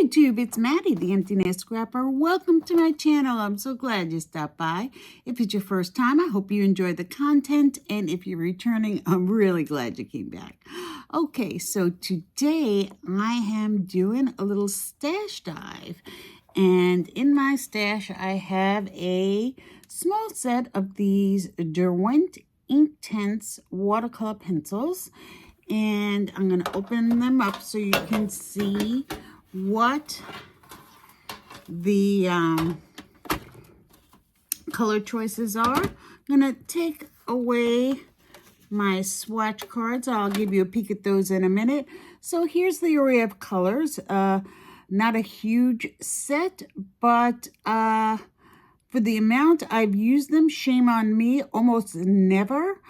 YouTube, it's Maddie, the Emptiness Scrapper. Welcome to my channel. I'm so glad you stopped by. If it's your first time, I hope you enjoy the content. And if you're returning, I'm really glad you came back. Okay, so today I am doing a little stash dive. And in my stash, I have a small set of these Derwent Inktense watercolor pencils. And I'm going to open them up so you can see what the color choices are. I'm going to take away my swatch cards. I'll give you a peek at those in a minute. So here's the array of colors. Not a huge set, but for the amount I've used them, shame on me, almost never.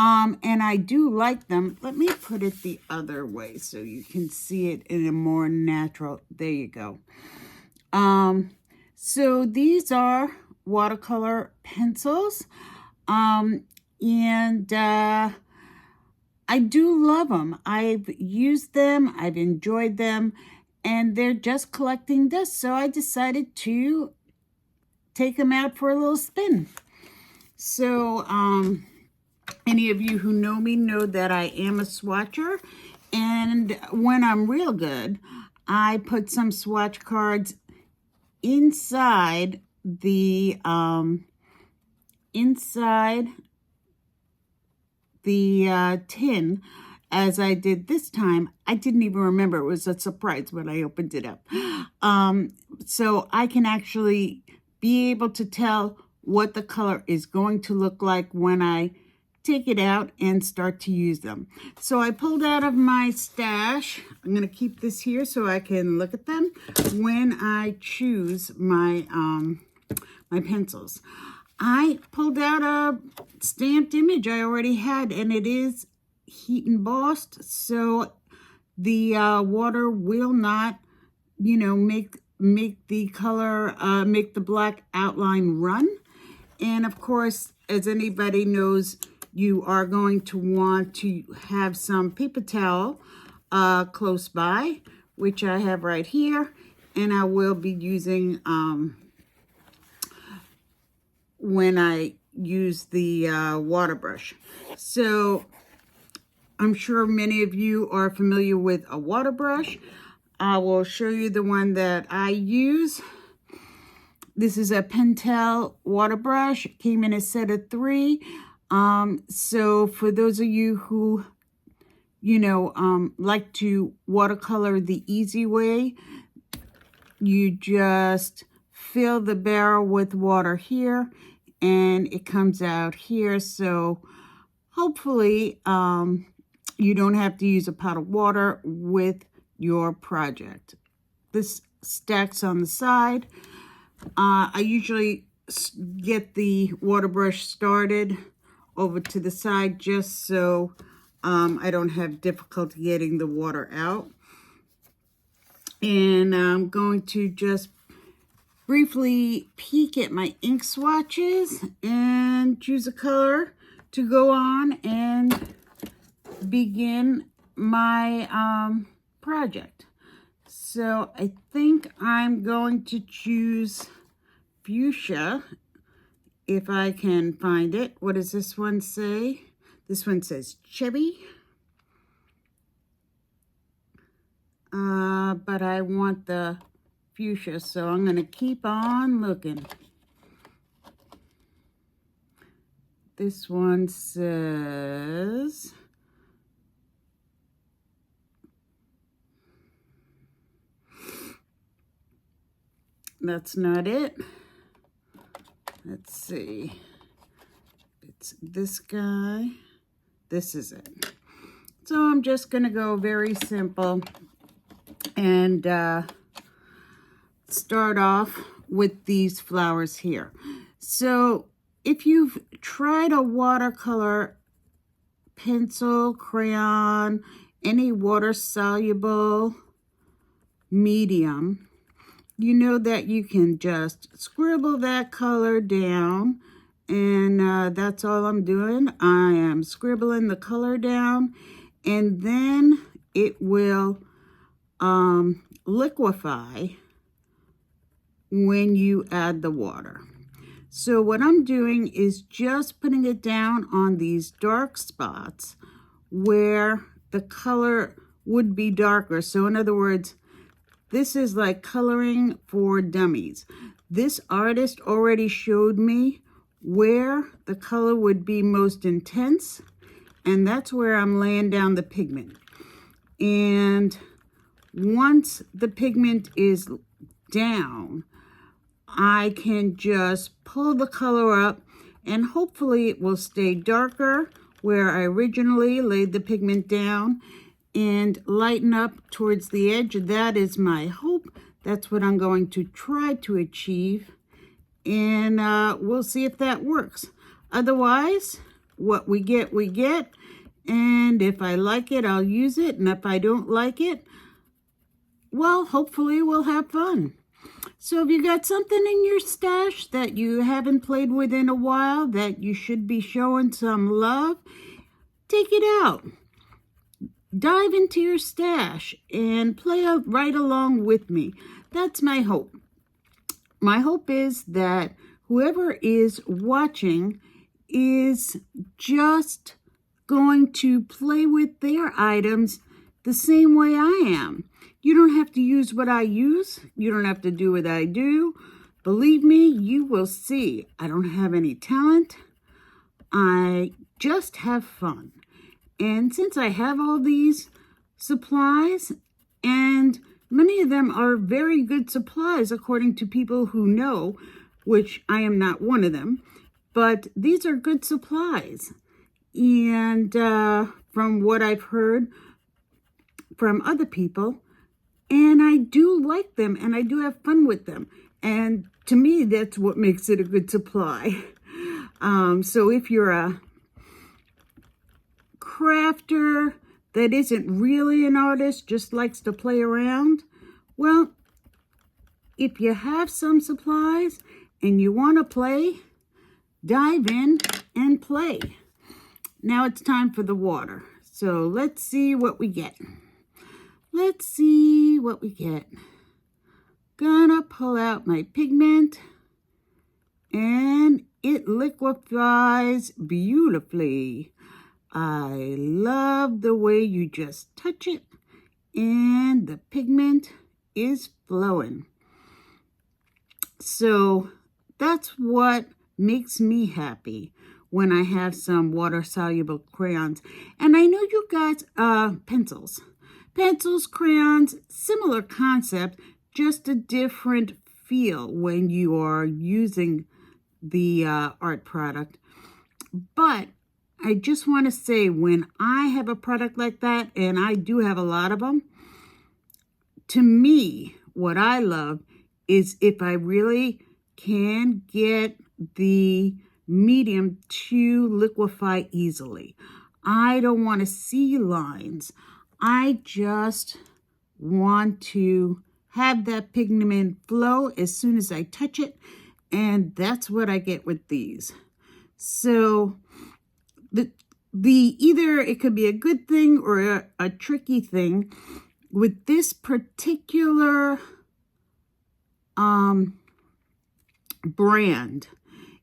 And I do like them. Let me put it the other way so you can see it in a more natural. There you go. So these are watercolor pencils. And I do love them. I've used them. I've enjoyed them. And they're just collecting dust. So I decided to take them out for a little spin. So, any of you who know me know that I am a swatcher, and when I'm real good, I put some swatch cards inside the tin, as I did this time. I didn't even remember. It was a surprise when I opened it up. So I can actually be able to tell what the color is going to look like when I take it out and start to use them. So I pulled out of my stash. I'm going to keep this here so I can look at them when I choose my my pencils. I pulled out a stamped image I already had, and it is heat embossed, so the water will not, make the color, make the black outline run. And of course, as anybody knows, you are going to want to have some paper towel close by, which I have right here, and I will be using when I use the water brush. So I'm sure many of you are familiar with a water brush. I will show you the one that I use. This is a Pentel water brush. It came in a set of 3. So for those of you who, like to watercolor the easy way, you just fill the barrel with water here, and it comes out here. So hopefully, you don't have to use a pot of water with your project. This stacks on the side. I usually get the water brush started over to the side just so I don't have difficulty getting the water out. And I'm going to just briefly peek at my ink swatches and choose a color to go on and begin my project. So I think I'm going to choose fuchsia, if I can find it. What does this one say? This one says Chevy. But I want the fuchsia, so I'm going to keep on looking. This one says that's not it. Let's see. It's this guy. This is it. So I'm just going to go very simple and start off with these flowers here. So if you've tried a watercolor pencil, crayon, any water-soluble medium, you know that you can just scribble that color down, and that's all I'm doing. I am scribbling the color down, and then it will liquefy when you add the water. So what I'm doing is just putting it down on these dark spots where the color would be darker. So in other words, this is like coloring for dummies. This artist already showed me where the color would be most intense, and that's where I'm laying down the pigment. And once the pigment is down, I can just pull the color up and hopefully it will stay darker where I originally laid the pigment down and lighten up towards the edge. That is my hope. That's what I'm going to try to achieve. And we'll see if that works. Otherwise, what we get, we get. And if I like it, I'll use it. And if I don't like it, well, hopefully we'll have fun. So if you got something in your stash that you haven't played with in a while that you should be showing some love, take it out. Dive into your stash and play right along with me. That's my hope. My hope is that whoever is watching is just going to play with their items the same way I am. You don't have to use what I use. You don't have to do what I do. Believe me, you will see. I don't have any talent. I just have fun. And since I have all these supplies, and many of them are very good supplies according to people who know, which I am not one of them, but these are good supplies. And from what I've heard from other people, and I do like them, and I do have fun with them. And to me, that's what makes it a good supply. So if you're a crafter that isn't really an artist, just likes to play around, well, if you have some supplies and you want to play, dive in and play. Now it's time for the water. So let's see what we get. Let's see what we get. Gonna pull out my pigment, and it liquefies beautifully. I love the way you just touch it, and the pigment is flowing. So that's what makes me happy when I have some water-soluble crayons. And I know you guys, pencils, crayons, similar concept, just a different feel when you are using the art product. But I just want to say, when I have a product like that, and I do have a lot of them, to me, what I love is if I really can get the medium to liquefy easily. I don't want to see lines. I just want to have that pigment flow as soon as I touch it, and that's what I get with these. So the either it could be a good thing or a tricky thing with this particular brand.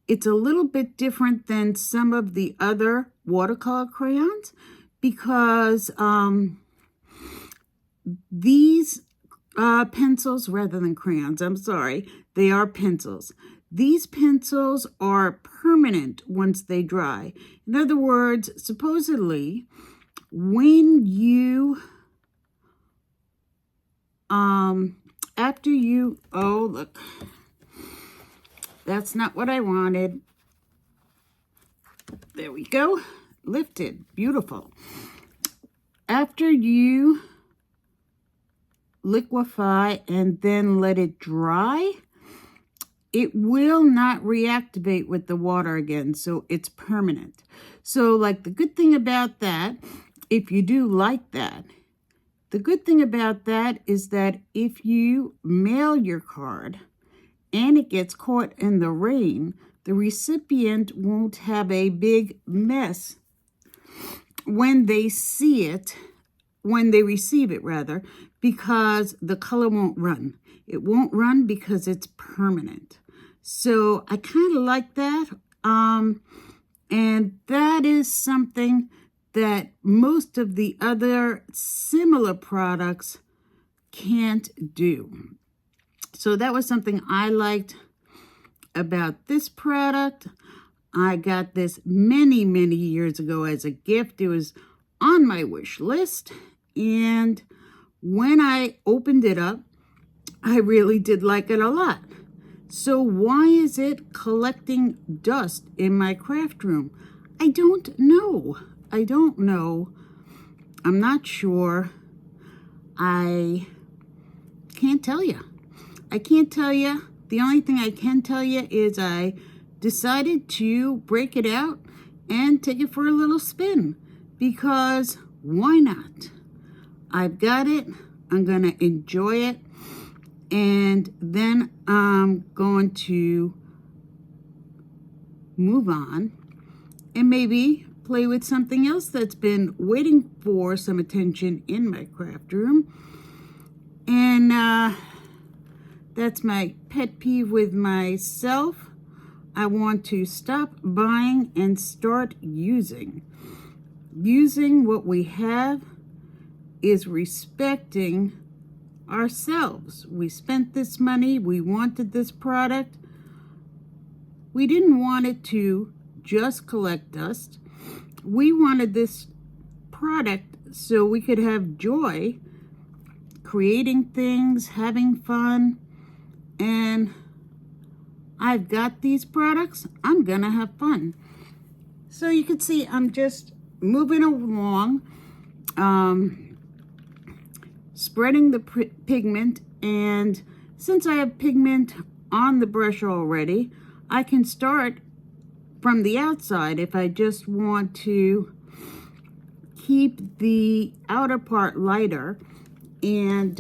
It's a little bit different than some of the other watercolor crayons because these pencils, rather than crayons, I'm sorry, they are pencils. These pencils are permanent once they dry. In other words, supposedly, when you, after you, oh, look, that's not what I wanted. There we go. Lifted. Beautiful. After you liquefy and then let it dry, it will not reactivate with the water again, so it's permanent. So like the good thing about that, if you do like that, the good thing about that is that if you mail your card and it gets caught in the rain, the recipient won't have a big mess when they see it, when they receive it rather, because the color won't run. It won't run because it's permanent. So I kind of like that. And that is something that most of the other similar products can't do. So that was something I liked about this product. I got this many, many years ago as a gift. It was on my wish list. And when I opened it up, I really did like it a lot. So why is it collecting dust in my craft room? I don't know. I'm not sure. I can't tell you. The only thing I can tell you is I decided to break it out and take it for a little spin, because why not? I've got it. I'm going to enjoy it. And then I'm going to move on and maybe play with something else that's been waiting for some attention in my craft room. And that's my pet peeve with myself. I want to stop buying and start using. Using what we have is respecting ourselves. We spent this money. We wanted this product. We didn't want it to just collect dust. We wanted this product so we could have joy creating things, having fun. And I've got these products. I'm gonna have fun. So you can see I'm just moving along, spreading the pigment. And since I have pigment on the brush already, I can start from the outside if I just want to keep the outer part lighter and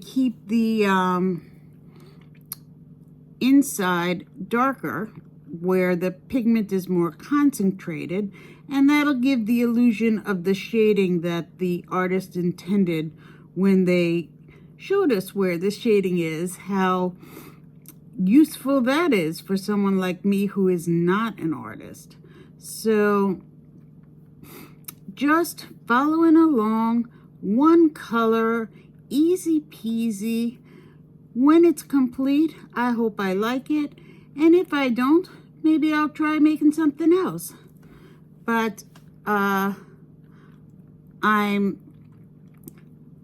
keep the inside darker where the pigment is more concentrated, and that'll give the illusion of the shading that the artist intended when they showed us where the shading is, how useful that is for someone like me who is not an artist. So just following along, one color, easy peasy. When it's complete, I hope I like it. And if I don't, maybe I'll try making something else. But I'm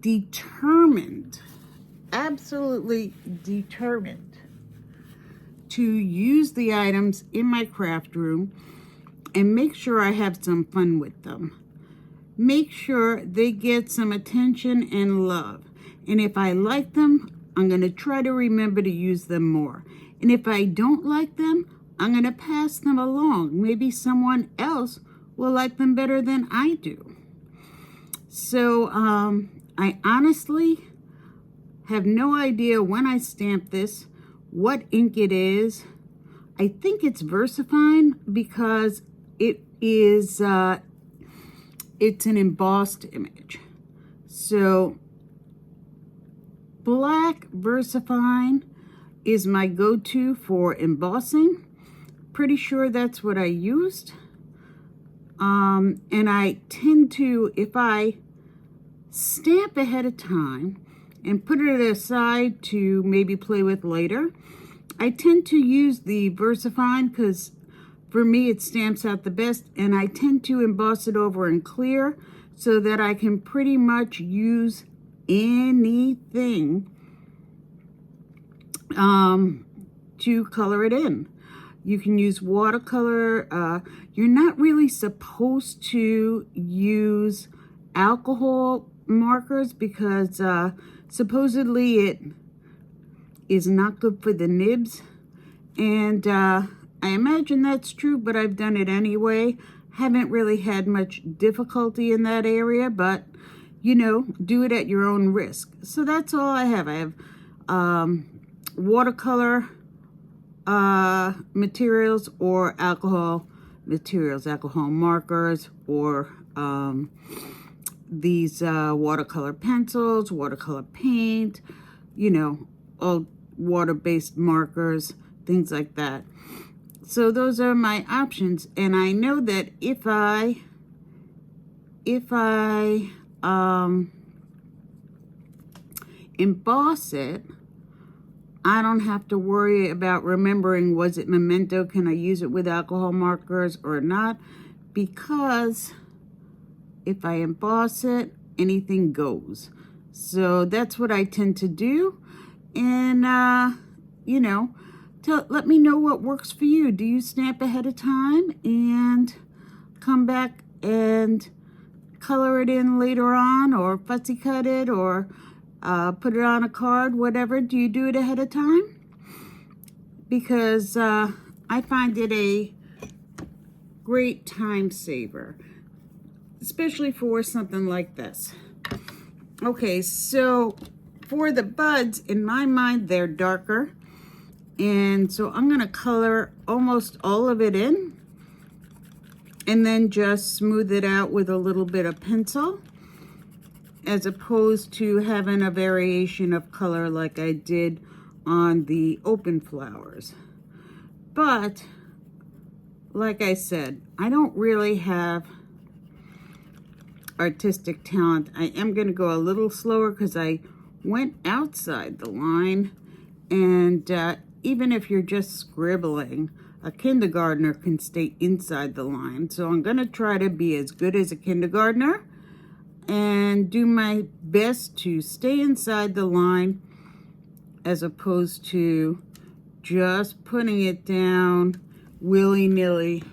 determined, absolutely determined, to use the items in my craft room and make sure I have some fun with them. Make sure they get some attention and love. And if I like them, I'm going to try to remember to use them more. And if I don't like them, I'm going to pass them along. Maybe someone else will like them better than I do. So I honestly have no idea when I stamp this what ink it is. I think it's VersaFine because it is it's an embossed image. So black VersaFine is my go-to for embossing. Pretty sure that's what I used. And I tend to, if I stamp ahead of time and put it aside to maybe play with later, I tend to use the VersaFine because for me it stamps out the best, and I tend to emboss it over in clear so that I can pretty much use anything to color it in. You can use watercolor. You're not really supposed to use alcohol markers because supposedly it is not good for the nibs. And I imagine that's true, but I've done it anyway. Haven't really had much difficulty in that area, but you know, do it at your own risk. So that's all I have. I have watercolor materials or alcohol materials, alcohol markers or these watercolor pencils, watercolor paint, you know, all water-based markers, things like that. So those are my options, and I know that if I emboss it, I don't have to worry about remembering, was it memento, can I use it with alcohol markers or not, because if I emboss it, anything goes. So that's what I tend to do. And you know, let me know what works for you. Do you snap ahead of time and come back and color it in later on, or fussy cut it, or put it on a card, whatever? Do you do it ahead of time? Because I find it a great time saver, especially for something like this. Okay, so for the buds, in my mind, they're darker. And so I'm gonna color almost all of it in and then just smooth it out with a little bit of pencil, as opposed to having a variation of color like I did on the open flowers. But like I said, I don't really have artistic talent. I am going to go a little slower because I went outside the line, and even if you're just scribbling, a kindergartner can stay inside the line. So I'm going to try to be as good as a kindergartner and do my best to stay inside the line, as opposed to just putting it down willy-nilly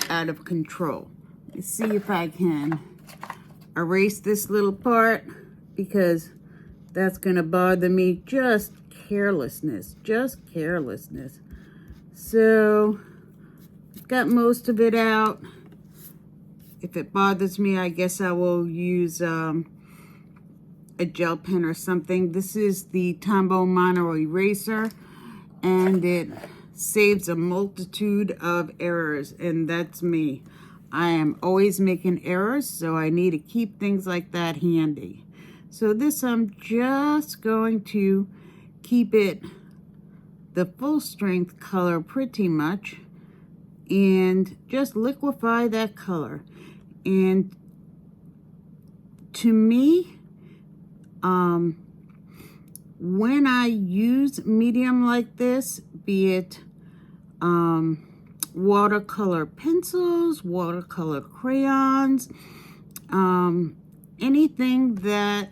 out of control. Let's see if I can erase this little part, because that's gonna bother me. Just carelessness. So got most of it out. If it bothers me, I guess I will use a gel pen or something. This is the Tombow Mono Eraser, and it saves a multitude of errors, and that's me. I am always making errors, so I need to keep things like that handy. So this, I'm just going to keep it the full strength color pretty much, and just liquefy that color. And to me, when I use medium like this, be it watercolor pencils, watercolor crayons, anything that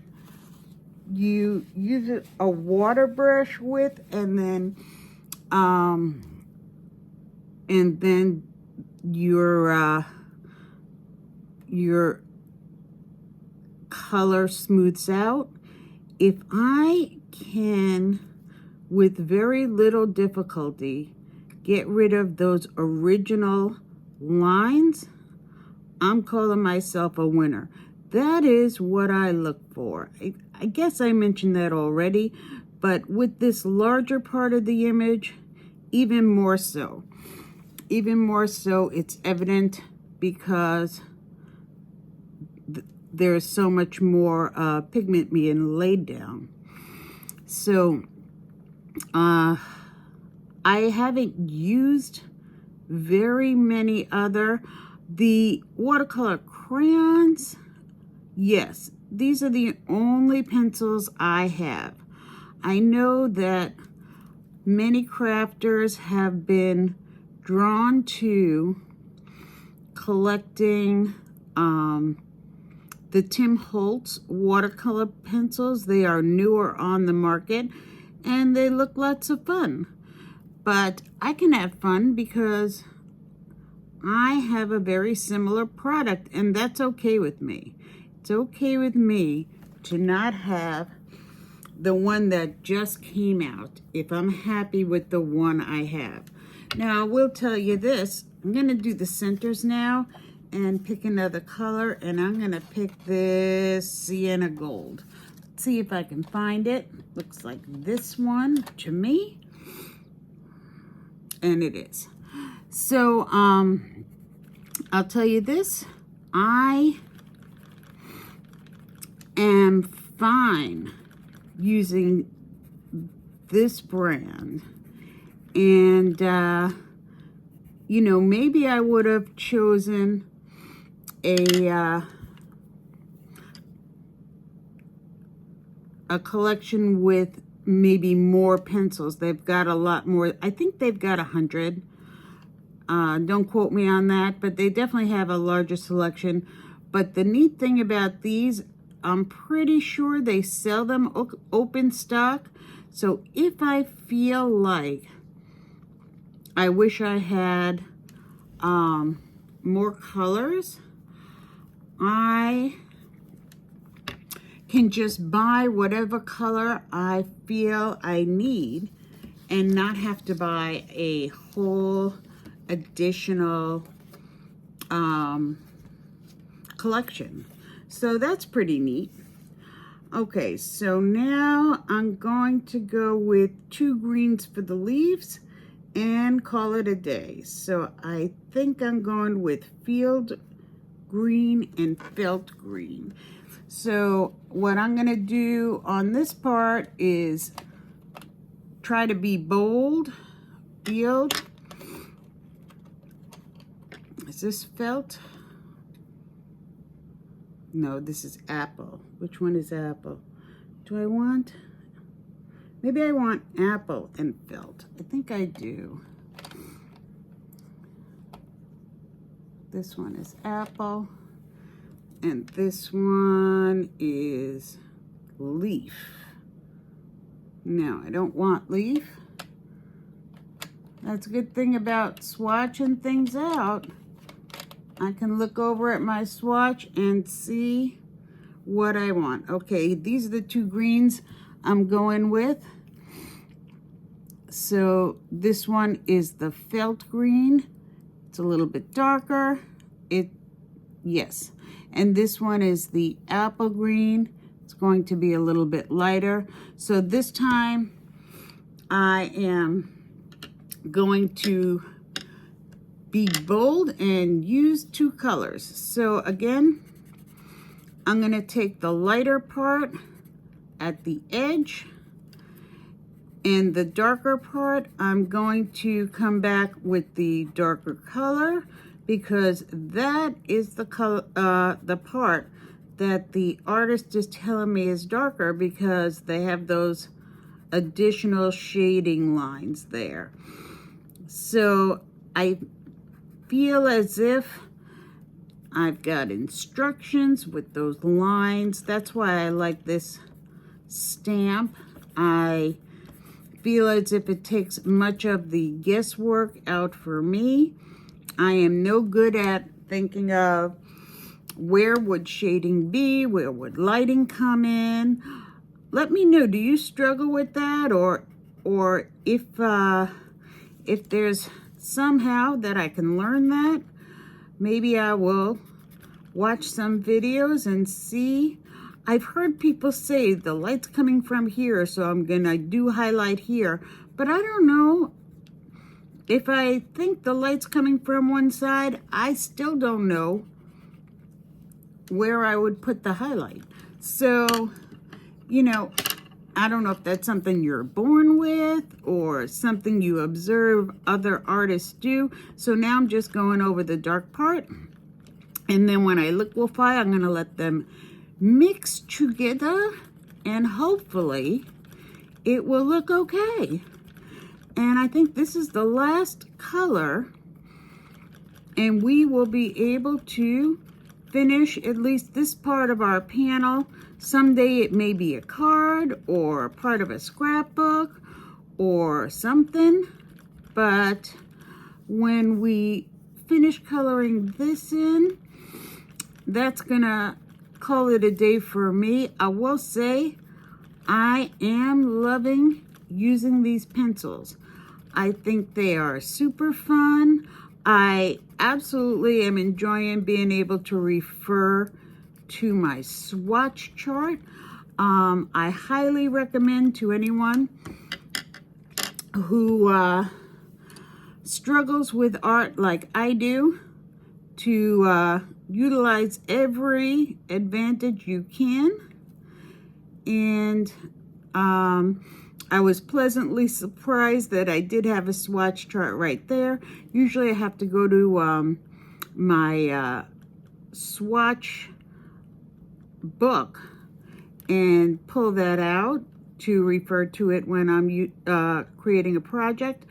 you use a water brush with, and then your color smooths out. If I can, with very little difficulty, get rid of those original lines, I'm calling myself a winner. That is what I look for. I guess I mentioned that already, but with this larger part of the image, even more so. Even more so, it's evident because there's so much more pigment being laid down. So I haven't used very many other. The watercolor crayons, yes, these are the only pencils I have. I know that many crafters have been drawn to collecting the Tim Holtz watercolor pencils. They are newer on the market, and they look lots of fun. But I can have fun because I have a very similar product, and that's okay with me. It's okay with me to not have the one that just came out if I'm happy with the one I have. Now, I will tell you this. I'm going to do the centers now and pick another color, and I'm going to pick this sienna gold. Let's see if I can find it. Looks like this one to me, and it is. So I'll tell you this, I am fine using this brand. And, you know, maybe I would have chosen a collection with maybe more pencils. They've got a lot more. I think they've got 100. Don't quote me on that, but they definitely have a larger selection. But the neat thing about these, I'm pretty sure they sell them open stock. So if I feel like I wish I had more colors, I can just buy whatever color I feel I need and not have to buy a whole additional collection. So that's pretty neat. Okay, so now I'm going to go with 2 greens for the leaves and call it a day. So I think I'm going with field green and felt green. So what I'm going to do on this part is try to be bold. Field. Is this felt? No, this is apple. Which one is apple? Do I want? Maybe I want apple and felt. I think I do. This one is apple. And this one is leaf. No, I don't want leaf. That's a good thing about swatching things out. I can look over at my swatch and see what I want. Okay, these are the 2 greens I'm going with. So this one is the felt green. It's a little bit darker. Yes. And this one is the apple green. It's going to be a little bit lighter. So this time I am going to be bold and use 2 colors. So again, I'm going to take the lighter part at the edge, and the darker part I'm going to come back with the darker color, because that is the color, the part that the artist is telling me is darker, because they have those additional shading lines there. So I feel as if I've got instructions with those lines. That's why I like this stamp. I feel as if it takes much of the guesswork out for me. I am no good at thinking of where would shading be, where would lighting come in. Let me know, do you struggle with that, or if there's somehow that I can learn that? Maybe I will watch some videos and see. I've heard people say the light's coming from here, so I'm gonna do highlight here, but I don't know. If I think the light's coming from one side, I still don't know where I would put the highlight. So, you know, I don't know if that's something you're born with or something you observe other artists do. So now I'm just going over the dark part. And then when I liquefy, I'm going to let them mix together, and hopefully it will look okay. And I think this is the last color, and we will be able to finish at least this part of our panel. Someday it may be a card or part of a scrapbook or something, but when we finish coloring this in, that's gonna call it a day for me. I will say I am loving using these pencils. I think they are super fun. I absolutely am enjoying being able to refer to my swatch chart. I highly recommend to anyone who struggles with art like I do to utilize every advantage you can. And I was pleasantly surprised that I did have a swatch chart right there. Usually I have to go to my swatch book and pull that out to refer to it when I'm creating a project.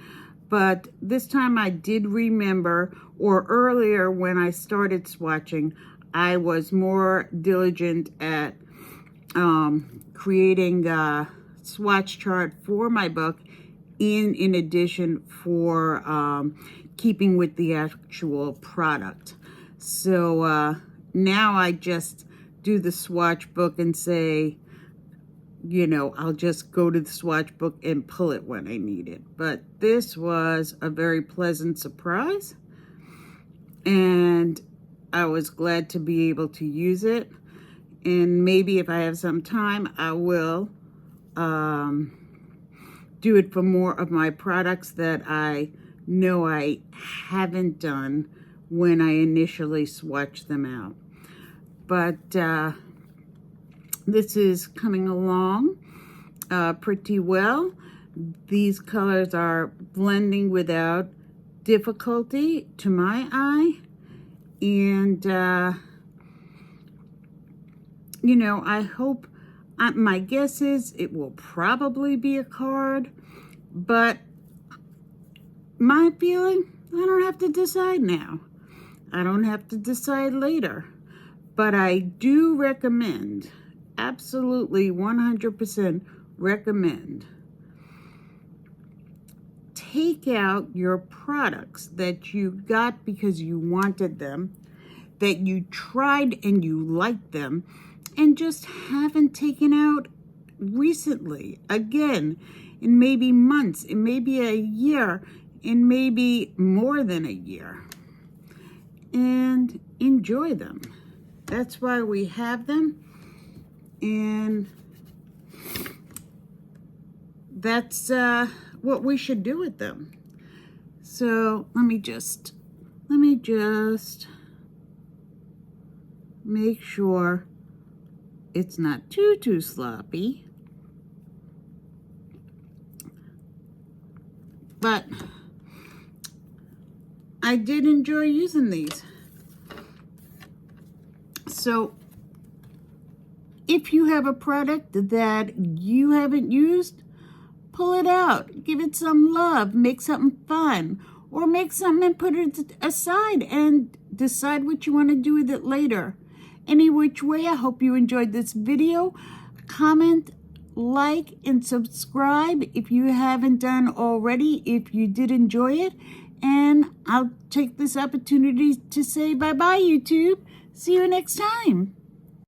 But this time I did remember, or earlier when I started swatching, I was more diligent at creating a swatch chart for my book in addition for keeping with the actual product. So now I just do the swatch book and say, you know, I'll just go to the swatch book and pull it when I need it. But this was a very pleasant surprise, and I was glad to be able to use it. And maybe if I have some time, I will do it for more of my products that I know I haven't done when I initially swatched them out. But this is coming along pretty well. These colors are blending without difficulty to my eye. And, you know, I hope, my guess is it will probably be a card. But my feeling, I don't have to decide now. I don't have to decide later. But I do recommend, absolutely 100% recommend, take out your products that you got because you wanted them, that you tried and you liked them, and just haven't taken out recently, again, in maybe months, in maybe a year, in maybe more than a year, and enjoy them. That's why we have them, and that's what we should do with them. So let me just make sure it's not too sloppy. But I did enjoy using these. So if you have a product that you haven't used, pull it out, give it some love, make something fun, or make something and put it aside and decide what you want to do with it later. Any which way, I hope you enjoyed this video. Comment, like, and subscribe if you haven't done already, if you did enjoy it. And I'll take this opportunity to say bye-bye, YouTube. See you next time.